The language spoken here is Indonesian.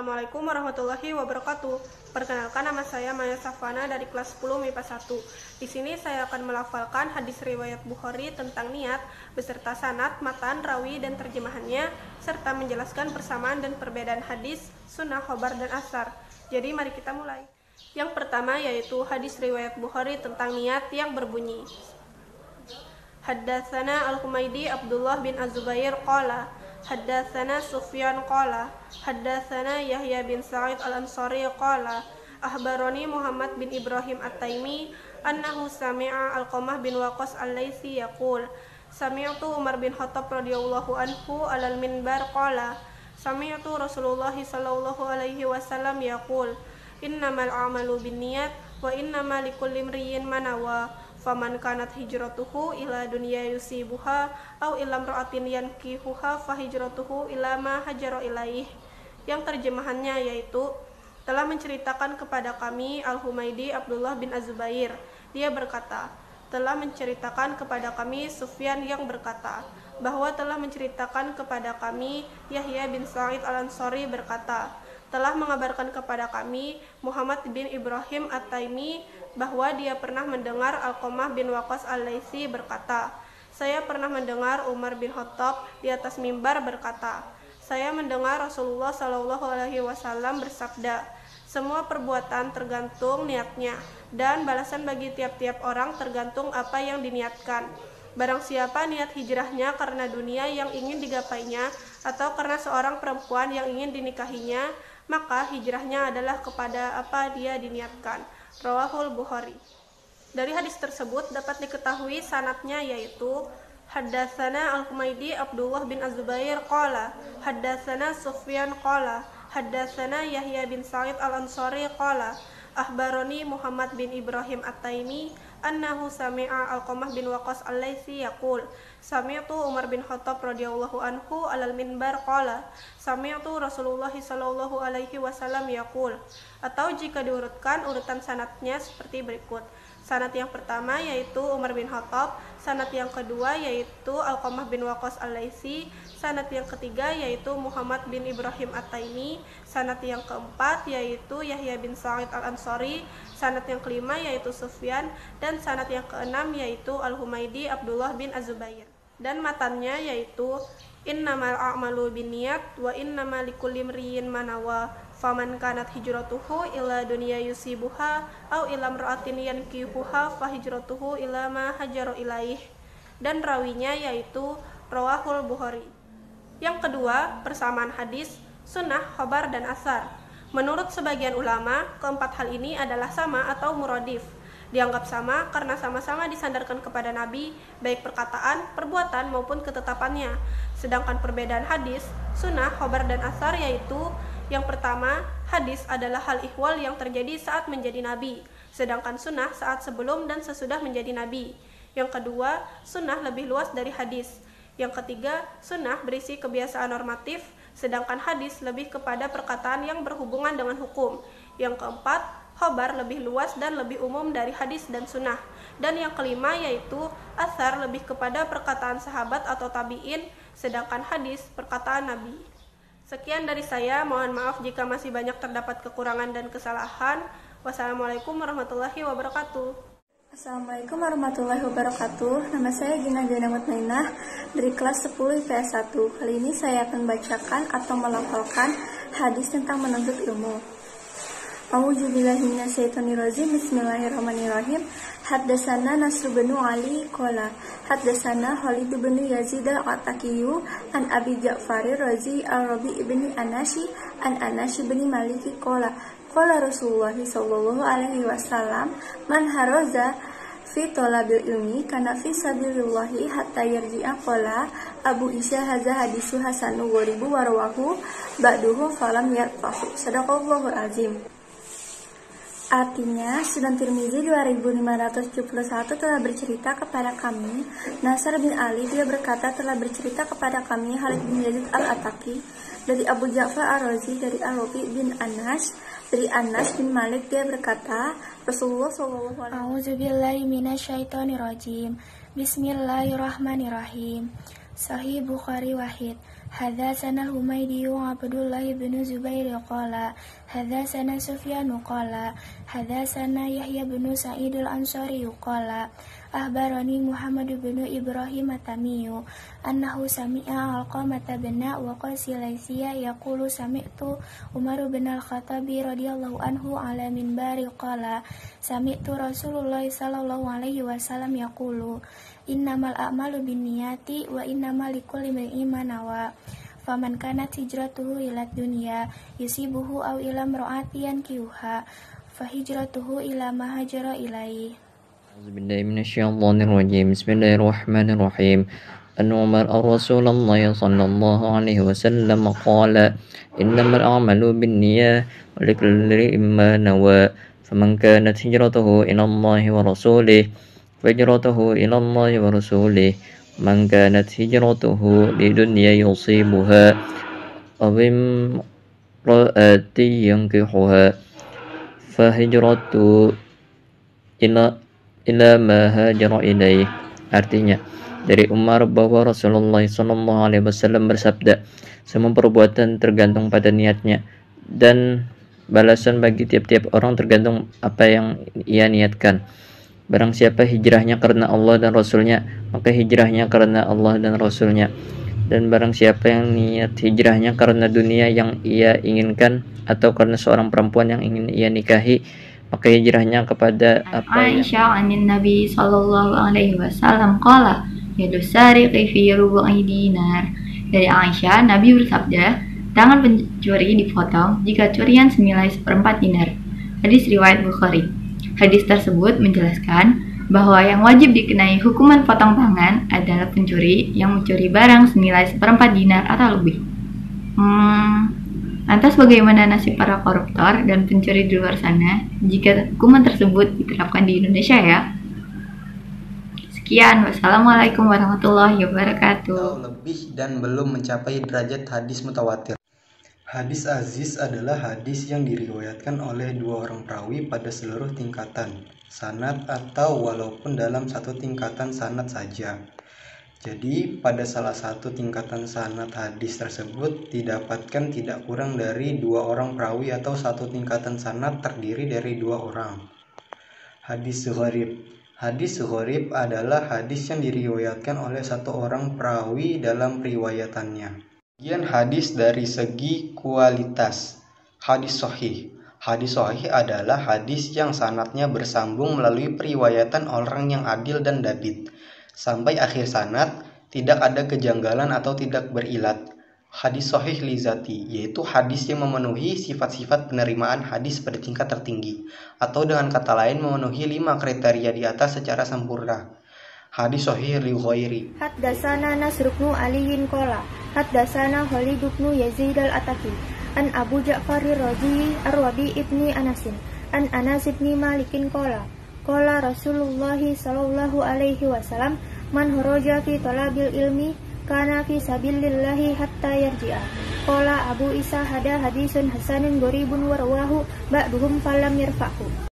Assalamualaikum warahmatullahi wabarakatuh. Perkenalkan, nama saya Maya Safana dari kelas 10 MIPA 1. Di sini saya akan melafalkan hadis riwayat Bukhari tentang niat beserta sanad, matan, rawi, dan terjemahannya, serta menjelaskan persamaan dan perbedaan hadis, sunnah, khobar, dan asar. Jadi mari kita mulai. Yang pertama yaitu hadis riwayat Bukhari tentang niat yang berbunyi: Haddatsana Al-Humaydi Abdullah bin Az-Zubair qala Haddatsana Sufyan qala Haddatsana Yahya bin Sa'id Al-Ansari qala Ahbarani Muhammad bin Ibrahim At-Taimi annahu sami'a Alqamah bin Waqqas Al-Laitsi yaqul Sami'tu Umar bin Khattab radhiyallahu anhu alal minbar qala Sami'tu Rasulullah sallallahu alaihi wasallam yaqul Innamal a'malu binniyat wa innamal likulli imri'in ma nawa faman kanat hijratuhu ila dunya yusibuha au ila imra'atin yankihuha fa hijratuhu ila ma hajara ilaih. Yang terjemahannya yaitu, telah menceritakan kepada kami Al-Humaydi Abdullah bin Az-Zubair. Dia berkata, telah menceritakan kepada kami Sufyan yang berkata, bahwa telah menceritakan kepada kami Yahya bin Sa'id Al-Ansari berkata, telah mengabarkan kepada kami Muhammad bin Ibrahim At-Taimi bahwa dia pernah mendengar Alqamah bin Waqqas Al-Laitsi berkata, saya pernah mendengar Umar bin Khattab di atas mimbar berkata, saya mendengar Rasulullah Shallallahu Alaihi Wasallam bersabda, semua perbuatan tergantung niatnya dan balasan bagi tiap-tiap orang tergantung apa yang diniatkan. Barang siapa niat hijrahnya karena dunia yang ingin digapainya atau karena seorang perempuan yang ingin dinikahinya, maka hijrahnya adalah kepada apa dia diniatkan. Rawahul Bukhari. Dari hadis tersebut dapat diketahui sanadnya yaitu Haddatsana Al-Humaydi Abdullah bin Az-Zubair qala Haddatsana Sufyan qala Haddatsana Yahya bin Sa'id Al-Ansari qala Ahbarani Muhammad bin Ibrahim At-Taimi annahu sami'a Alqamah bin Waqqas Al-Laitsi yaqul sami'tu Umar bin Khattab radhiyallahu anhu alal minbar qala sami'tu Rasulullah sallallahu alaihi wasallam yaqul. Atau jika diurutkan urutan sanadnya seperti berikut. Sanad yang pertama yaitu Umar bin Khattab, sanad yang kedua yaitu Alqamah bin Waqqas Al-Laitsi, sanad yang ketiga yaitu Muhammad bin Ibrahim At-Taimi, sanad yang keempat yaitu Yahya bin Sa'id Al-Ansari, sanad yang kelima yaitu Sufyan, dan sanad yang keenam yaitu Al-Humaydi Abdullah bin Az-Zubair. Dan matannya yaitu Innamal a'malu binniyat wa innamal likulli imri'in ma nawa faman kanat hijratuhu ila dunya yusibuha au ila imra'atin yankihuha fa hijratuhu ila ma hajara ilaih. Dan rawinya yaitu Rawahul Bukhari. Yang kedua, persamaan hadis, sunnah, khobar, dan asar. Menurut sebagian ulama, keempat hal ini adalah sama atau muradif. Dianggap sama karena sama-sama disandarkan kepada Nabi, baik perkataan, perbuatan, maupun ketetapannya. Sedangkan perbedaan hadis, sunnah, khobar, dan asar yaitu, yang pertama, hadis adalah hal ihwal yang terjadi saat menjadi Nabi, sedangkan sunnah saat sebelum dan sesudah menjadi Nabi. Yang kedua, sunnah lebih luas dari hadis. Yang ketiga, sunnah berisi kebiasaan normatif, sedangkan hadis lebih kepada perkataan yang berhubungan dengan hukum. Yang keempat, khobar lebih luas dan lebih umum dari hadis dan sunnah. Dan yang kelima yaitu asar lebih kepada perkataan sahabat atau tabi'in, sedangkan hadis perkataan Nabi. Sekian dari saya, mohon maaf jika masih banyak terdapat kekurangan dan kesalahan. Wassalamualaikum warahmatullahi wabarakatuh. Assalamualaikum warahmatullahi wabarakatuh. Nama saya Gina Jana Mutmainah dari kelas 10 IPS 1. Kali ini saya akan bacakan atau melafalkan hadis tentang menuntut ilmu. A'udzubillahi minasyaitonirrajim. Bismillahirrahmanirrahim. Haddatsana Nasr bin Ali qala haddatsana Khalid bin Yazid al-Atakiyu an Abi Ja'far Razi al-Rabi ibn Anasi an Anas bin Malik qala qala Rasulullah sallallahu alaihi wasallam man haraza fi talabil ilmi kana fi sabilillahi hatta yarji'a qala Abu Isa hadza hadisu hasanu gharibu warwahu ba'duhu falam yarfahu. Sadaqallahul azim. Artinya, Sunan Tirmizi 2571 telah bercerita kepada kami, Nasr bin Ali dia berkata telah bercerita kepada kami Khalid bin Yazid al-Ataki dari Abu Ja'far ar-Razi dari Ar-Rabi bin Anas dari Anas bin Malik dia berkata Rasulullah sallallahu alaihi wasallam A'udzubillahi minasyaitonirrajim. Bismillahirrahmanirrahim. Sahih Bukhari Wahid. حدثنا الحميدي عبد الله بن زبير قال حدثنا سفيان قال حدثنا يحيى بن سعيد الأنصاري قال أخبرني محمد بن إبراهيم التميمي أنه سمع علقمة بن وقاص الليثي يقول سمعت عمر بن الخطاب رضي الله عنه على منبر قال سمعت رسول الله صلى الله عليه وسلم يقول innamal a'malu binniyati wa innamal likulli imrin ma nawa faman kanat hijratuhu ila dunya yusibuhu aw ila imra'atin yankihuha fa hijratuhu ila ma hajara ilaihi. A'udzubillahi minasyaitonir rajim. Bismillahirrahmanirrahim. An Umar Rasulullah sallallahu alaihi wasallam qala innamal a'malu binniyati wa likulli imrin ma nawa faman kanat hijratuhu ila Allah wa rasulih فهجرته إلى الله ورسوله من كانت هجرته لدنيا يصيبها أو امرأة ينكحها فهجرته إلى ما هاجر إليه. Artinya, dari Umar bahwa Rasulullah SAW bersabda, semua perbuatan tergantung pada niatnya dan balasan bagi tiap-tiap orang tergantung apa yang ia niatkan. Barang siapa hijrahnya karena Allah dan Rasulnya, maka hijrahnya karena Allah dan Rasulnya. Dan barang siapa yang niat hijrahnya karena dunia yang ia inginkan atau karena seorang perempuan yang ingin ia nikahi, maka hijrahnya kepada apa yang Aisyah anin Nabi sallallahu alaihi wasallam qala yadus sariqi fi rubu'i dinar. Dari Aisyah, Nabi bersabda, tangan pencuri dipotong jika curian senilai 1/4 dinar. Hadis riwayat Bukhari. Hadis tersebut menjelaskan bahwa yang wajib dikenai hukuman potong tangan adalah pencuri yang mencuri barang senilai 1/4 dinar atau lebih. Lantas bagaimana nasib para koruptor dan pencuri di luar sana jika hukuman tersebut diterapkan di Indonesia ya? Sekian, wassalamualaikum warahmatullahi wabarakatuh. Lebih dan belum mencapai derajat hadis mutawatir. Hadis aziz adalah hadis yang diriwayatkan oleh dua orang perawi pada seluruh tingkatan sanad atau walaupun dalam satu tingkatan sanad saja. Jadi pada salah satu tingkatan sanad hadis tersebut didapatkan tidak kurang dari dua orang perawi atau satu tingkatan sanad terdiri dari dua orang. Hadis gharib. Hadis gharib adalah hadis yang diriwayatkan oleh satu orang perawi dalam riwayatannya. Bagian hadis dari segi kualitas. Hadis sahih. Hadis sahih adalah hadis yang sanadnya bersambung melalui periwayatan orang yang adil dan dabit. Sampai akhir sanad tidak ada kejanggalan atau tidak berilat. Hadis sahih li zati, yaitu hadis yang memenuhi sifat-sifat penerimaan hadis pada tingkat tertinggi, atau dengan kata lain memenuhi 5 kriteria di atas secara sempurna. Hadis sahih li ghairi. Haddatsana Nasr bin Ali qala haddatsana Khalid bin Yazid al-Ataki an Abu Ja'far ar-Rabi ibni Anas an Anas ibni Malik qala qala Rasulullah sallallahu alaihi wasallam man kharaja fi talabil ilmi kana fi sabilillahi hatta yarji'a. Qala Abu Isa hada hadisun hasanun gharibun wa rawahu ba'duhum falam yarfa'hu.